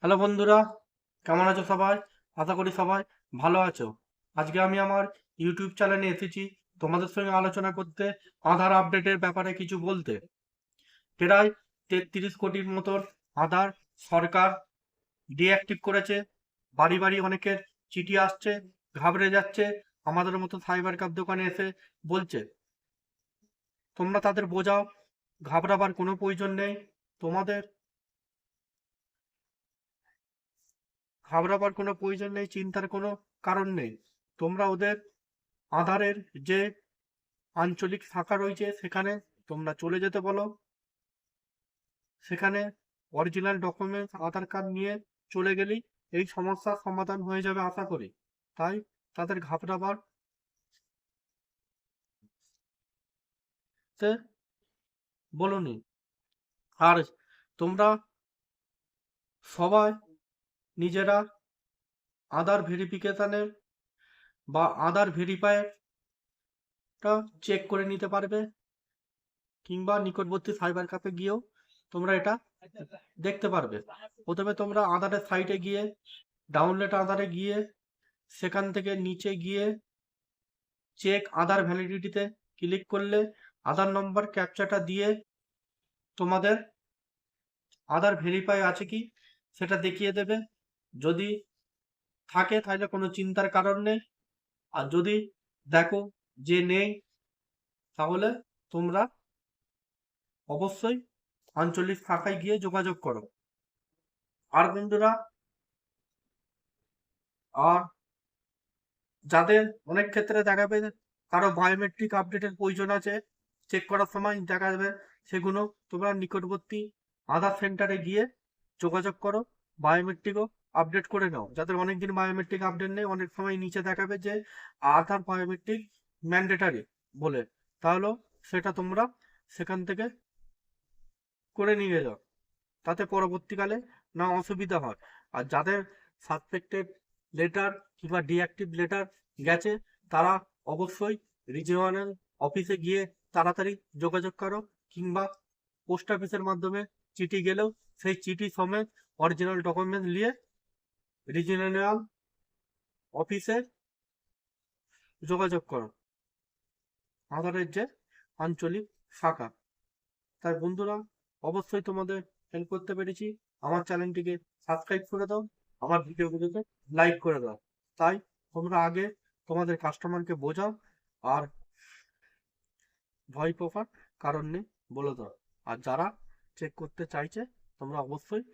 Hello বন্ধুরা, কেমন আছো সবাই? আশা করি সবাই ভালো আছো। আজকে আমি আমার ইউটিউব চ্যানেলে এসেছি তোমাদের সঙ্গে আলোচনা করতে, আধার আপডেটের ব্যাপারে কিছু বলতে। প্রায় 33 কোটির মতন আধার সরকার ডিঅ্যাক্টিভ করেছে। বাড়ি বাড়ি অনেকের চিঠি আসছে, ঘাবড়ে যাচ্ছে। আমাদের মতো সাইবার ক্যাফ দোকানে এসে বলছে, তোমরা তাদের বোঝাও, ঘাবড়াবার কোনো প্রয়োজন নেই। তোমাদের ঘাবড়াবার কোনো প্রয়োজন নেই, চিন্তার কোনো কারণ নেই। তোমরা ওদের আধারের যে আঞ্চলিক শাখা রয়েছে সেখানে তোমরা চলে যেতে বলো। সেখানে অরিজিনাল ডকুমেন্টস আধার কার্ড নিয়ে চলে গেলেই এই সমস্যার সমাধান হয়ে যাবে আশা করি। তাই তাদের ঘাবড়াবার তে বলুনি। আর তোমরা সবাই নিজেরা আধার ভেরিফিকেশনের বা আধার ভেরিফায়ারটা চেক করে নিতে পারবে, কিংবা নিকটবর্তী সাইবার ক্যাফে গিয়েও তোমরা এটা দেখতে পারবে। প্রথমে তোমরা আধারের সাইটে গিয়ে, ডাউনলোড আধারে গিয়ে, সেখান থেকে নিচে গিয়ে চেক আধার ভ্যালিডিটিতে ক্লিক করলে আধার নম্বর ক্যাপচাটা দিয়ে তোমাদের আধার ভেরিফাই আছে কি সেটা দেখিয়ে দেবে। যদি থাকে তাহলে কোনো চিন্তার কারণ নেই, আর যদি দেখো যে নেই, তাহলে তোমরা অবশ্যই আঞ্চলিক শাখায় গিয়ে যোগাযোগ করো। আর বন্ধুরা, আর যাদের অনেক ক্ষেত্রে দেখা যাবে কারো বায়োমেট্রিক আপডেটের প্রয়োজন আছে, চেক করার সময় দেখা যাবে, সেগুলো তোমরা নিকটবর্তী আধার সেন্টারে গিয়ে যোগাযোগ করো, বায়োমেট্রিকও আপডেট করে নাও। যাদের অনেকদিন বায়োমেট্রিক আপডেট নেই, অনেক সময় নিচে দেখাবে যে আধার বায়োমেট্রিক ম্যান্ডেটারি বলে, তাহলে সেটা তোমরা সেখান থেকে করে নিয়ে যাও, তাতে পরবর্তীকালে না অসুবিধা হয়। আর যাদের সাসপেক্টেড লেটার কিংবা ডিঅ্যাক্টিভ লেটার গেছে, তারা অবশ্যই রিজিওনাল অফিসে গিয়ে তাড়াতাড়ি যোগাযোগ করো, কিংবা পোস্ট অফিসের মাধ্যমে চিঠি গেলেও সেই চিঠি সমেত অরিজিনাল ডকুমেন্ট নিয়ে রিজিওনাল অফিসে যোগাযোগ করো, আধারের যে আঞ্চলিক শাখা। তাই বন্ধুরা, অবশ্যই তোমাদের হেল্প করতে পেরেছি। আমার চ্যানেলটিকে সাবস্ক্রাইব করে দাও, আমার ভিডিওগুলোকে লাইক করে দাও। তাই তোমরা আগে তোমাদের কাস্টমারকে বোঝাও, আর ভয় পাওয়ার কারণ নেই বলে দাও। আর যারা চেক করতে চাইছে, তোমরা অবশ্যই